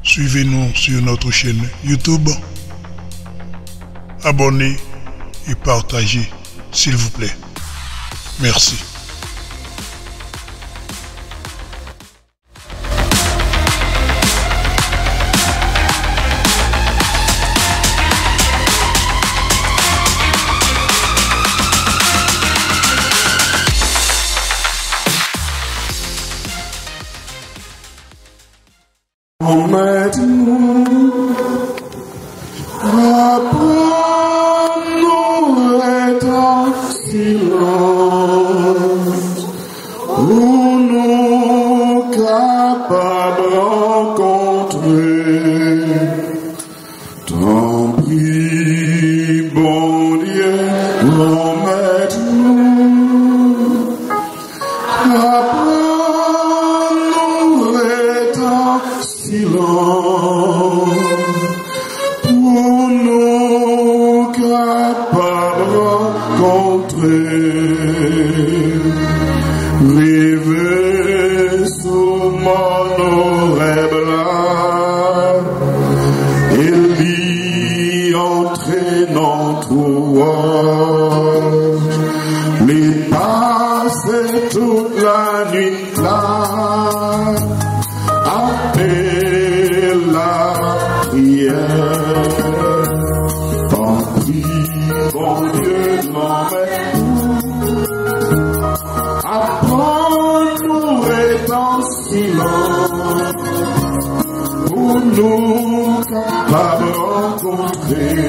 Suivez-nous sur notre chaîne YouTube. Abonnez et partagez, s'il vous plaît. Merci. Emmène-nous, apprends-nous est en silence, où nous capables de rencontrer. T'en prie, bon Dieu, emmène-nous, apprends-nous est en silence, pour nous capables de rencontrer. Rêver sous mon oreille blanc, et l'y entrer dans toi, les passer toute la nuit là, appelle la prière. T'en prie, bon Dieu, apprends-nous est en silence, pour nous capables de rencontrer.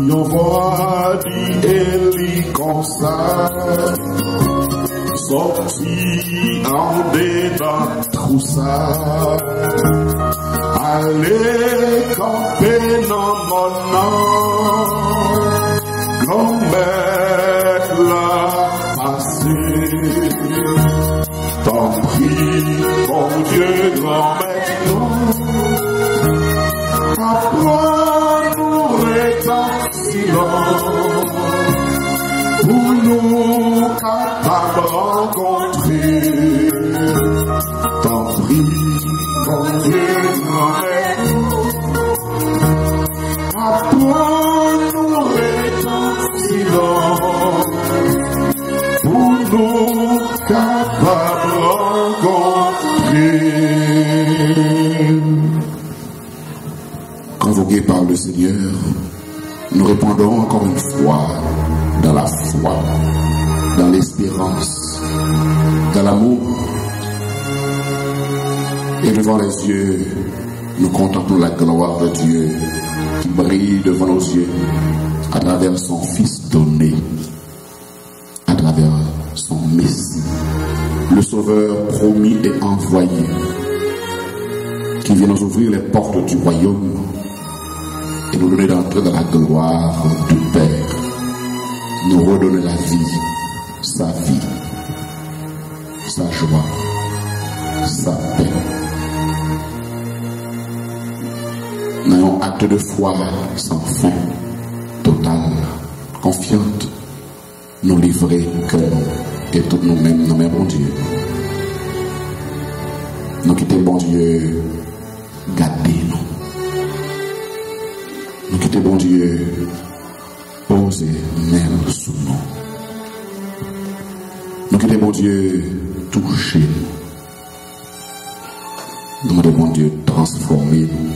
Yon voix dit Élie comme ça, sorti en dedans troussa, allez camper dans mon nom, commettre la passée. T'en prie, bon Dieu, grand-mère, apprends-nous est en silence, pour nous capables de rencontrer. T'en prie, bon Dieu, grand-mère, apprends-nous est en silence, pour nous capables de rencontrer. Convoqués par le Seigneur, nous répondons encore une fois dans la foi, dans l'espérance, dans l'amour. Et devant les yeux, nous contemplons la gloire de Dieu qui brille devant nos yeux à travers son Fils donné, à travers son Messie, le Sauveur promis et envoyé, qui vient nous ouvrir les portes du royaume et nous donner d'entrer dans la gloire du Père, nous redonner la vie, sa joie, sa paix. Nous acte de foi sans fin, total, confiante, nous livrer que nous et tout nous-mêmes, bon Dieu. Nous quitter bon Dieu, gardez-nous. Nous quitter bon Dieu, posez main sous nous. Nous quitter bon Dieu, touchez-nous. Nous demandons bon Dieu, transformez-nous.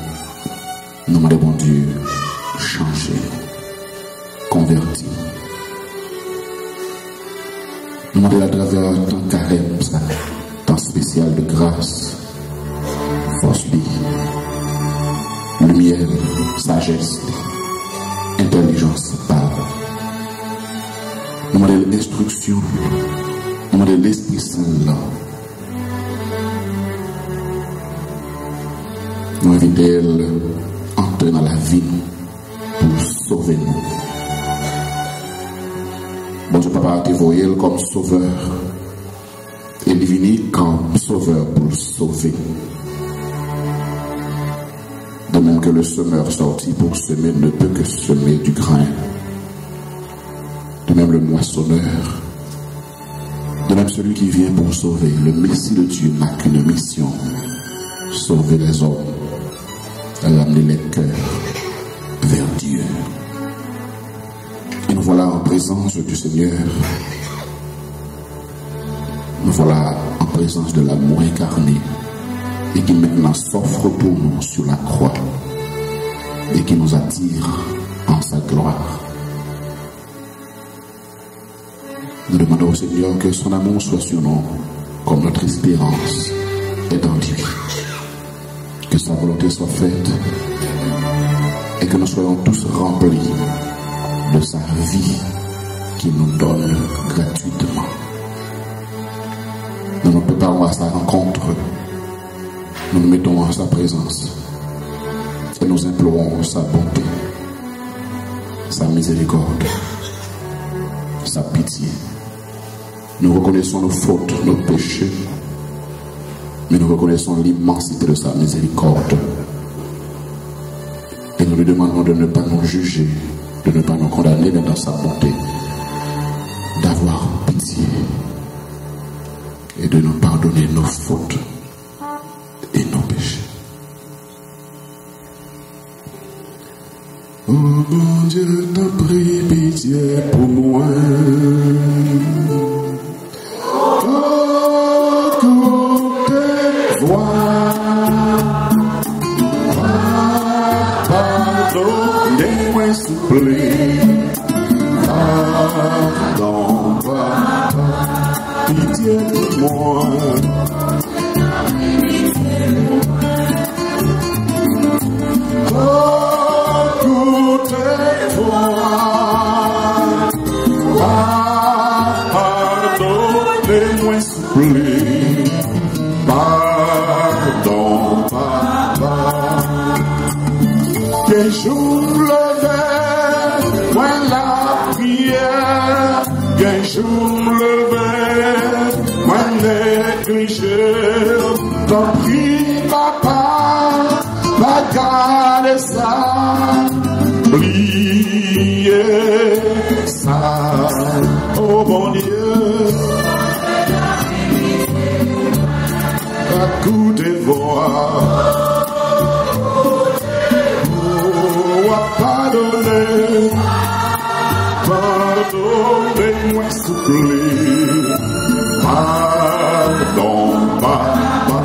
Nous demandons bon Dieu, changez-nous, convertissez-nous. Nous demandons à travers un temps carême, temps spécial de grâce, force vie, lumière, sagesse, intelligence, parole. Nous demandons l'instruction, nous demandons l'Esprit Saint là. Nous invitons à entrer dans la vie pour sauver nous. Bon Dieu, Papa, te voyé comme sauveur. Et il est venu comme sauveur pour le sauver. De même que le semeur sorti pour semer ne peut que semer du grain. De même le moissonneur. De même celui qui vient pour sauver. Le Messie de Dieu n'a qu'une mission. sauver les hommes, à ramener les cœurs vers Dieu. Et nous voilà en présence du Seigneur. Nous voilà en présence de l'amour incarné et qui maintenant s'offre pour nous sur la croix et qui nous attire en sa gloire. Nous demandons au Seigneur que son amour soit sur nous comme notre espérance est en lui. Que sa volonté soit faite et que nous soyons tous remplis de sa vie qu'il nous donne gratuitement. Nous nous préparons à sa rencontre, nous nous mettons en sa présence et nous implorons sa bonté, sa miséricorde, sa pitié. Nous reconnaissons nos fautes, nos péchés, mais nous reconnaissons l'immensité de sa miséricorde. Et nous lui demandons de ne pas nous juger, de ne pas nous condamner, mais dans sa bonté, d'avoir pitié et de nous pardonner nos fautes et nos péchés. Oh mon Dieu, t'as pris pitié pour moi. Pardonnez-moi, s'il vous plaît. Pardon, papa, pitié pour moi. Écoutez-moi. Pardonnez-moi, s'il vous plaît. Pardon, papa. Que j'ouvre le verre, moi la prière. Que j'ouvre le verre, moi négligé. T'en prie, papa, pas garder ça. Oubliez ça, oh mon Dieu. Écoutez-moi. Pardonnez, pardonnez-moi s'il vous plaît. Pardon, papa.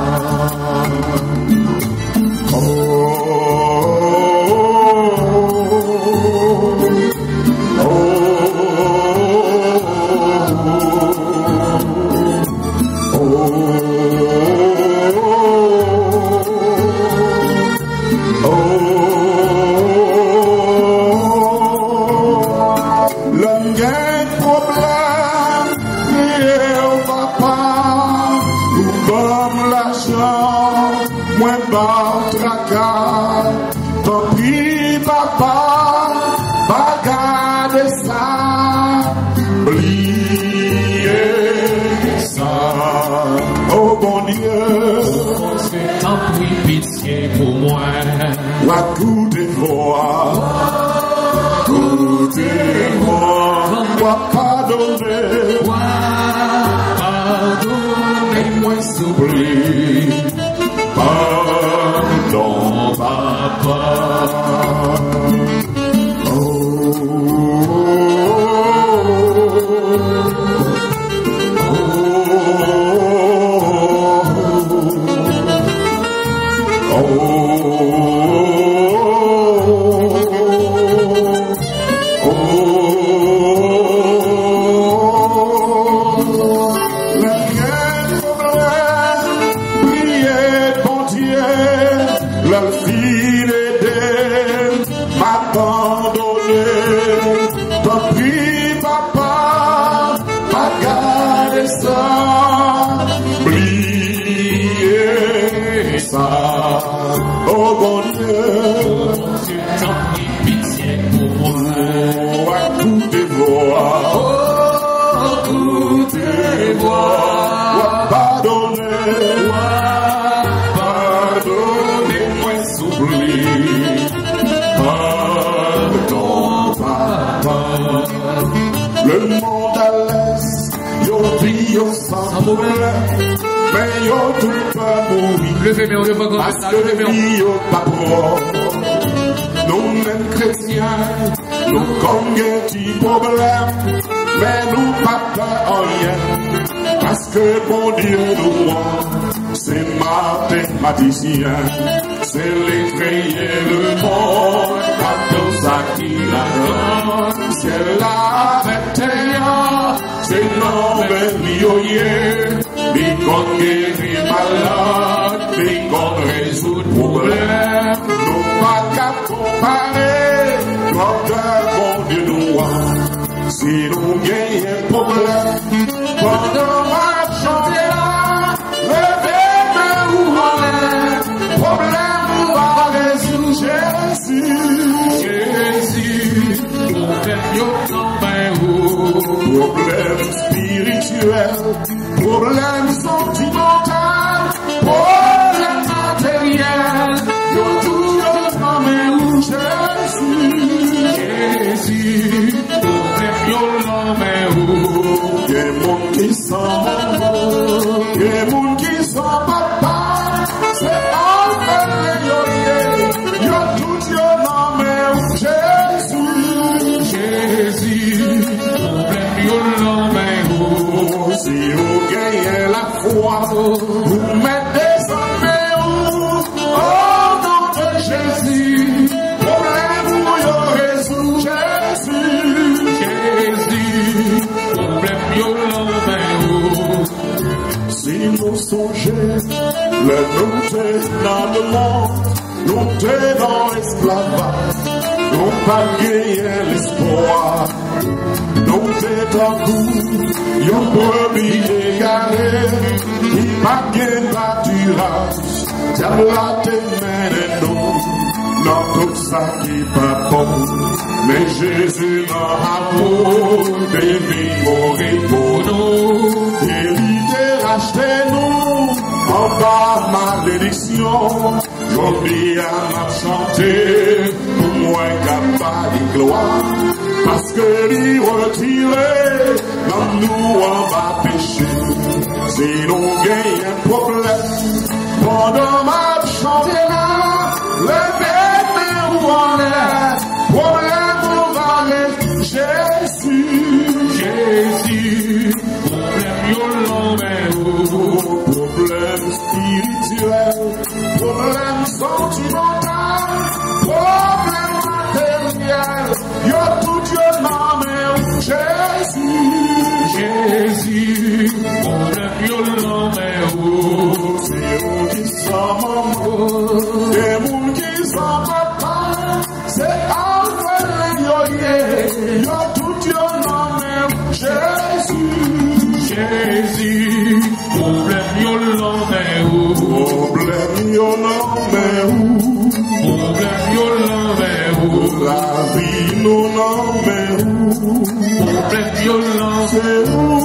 Écoutez-moi, écoutez-moi, pardonnez-moi s'il vous plaît, pardon papa. Le monde à l'est, yo pris, yo sans problème, mais yo tout pas mourir. Levez mes devant comme ça, levez mes nous mêmes chrétiens, nous comme des petits problèmes, mais nous pas peur en rien, parce que bon Dieu nous voit, c'est mathématicien, c'est l'effrayer le monde, pas tout ça qui la donne, c'est la terre, c'est non lioyer, les qu'on guérit malade, les qu'on résout problème, nous pas qu'à comparer, notre bon Dieu nous voit, si nous gagnons un problème, pendant ma chantier là, levez-vous en l'air, problème va résoudre Jésus, problème spirituel, problème sentimental, problème matériel, yo tout yo main ou Jésus, problème yo main ou, y'a mon qui s'en y'a mon qui s'en papa, c'est enfin yo tout yo main ou Jésus, problème yo main ou, si vous gagnez la foi, vous mettez en main au nom de Jésus, problème ou yo résout Jésus, problème yo main ou, si nous songeons, le nous t'es dans le monde, nous t'es dans l'esclavage, nous pas gagner l'espoir, nous t'es dans tout, yon brebis égaré, qui pas gagner pâturage, t'as la témène nous, dans tout ça qui pas bon, mais Jésus dans amour, béni mourir pour nous, il t'a racheté nous, en bas malédiction, j'oublie à ma chanter, pour moi capable de gloire, parce que lui retiré, dans nous on va pécher, si nous gagnons un problème, pendant ma chanter là, levez-vous en l'air, problème on va Jésus, problème problème spirituel, problème sentimental, problème matériel, yo tout yo nommé Jésus, problème yo nommé c'est où qui sommes, des moun qui sont papa, c'est Alpha yo tout yo nommé Jésus, problème yo nommé problème yo nommé problème yo nommé la vie nous nommé problème yo nommé c'est vous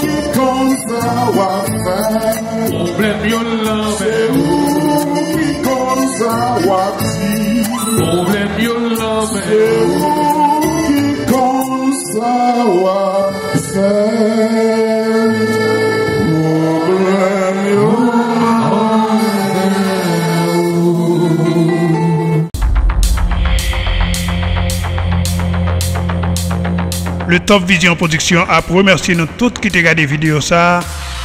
qui compte savoir faire problème yo nommé c'est vous qui compte savoir dire problème yo nommé c'est vous qui compte savoir faire problème yo. Le Top Vision Production a remercié nous tous qui ont regardé la vidéo ça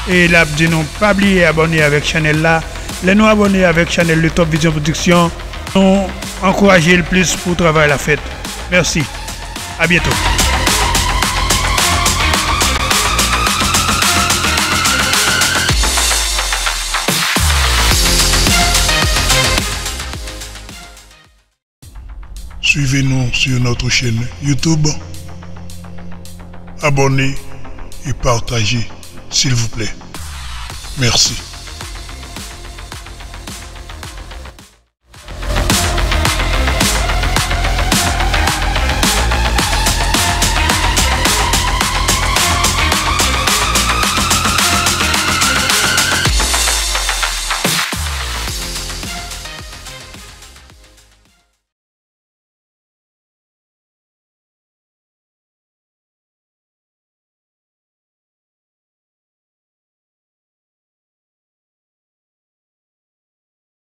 et l'a dit non pas oublier abonner avec la chaîne là. Les nous abonner avec la chaîne Le Top Vision Production, nous encourager le plus pour travailler la fête. Merci. À bientôt. Suivez-nous sur notre chaîne YouTube. Abonnez et partagez, s'il vous plaît. Merci.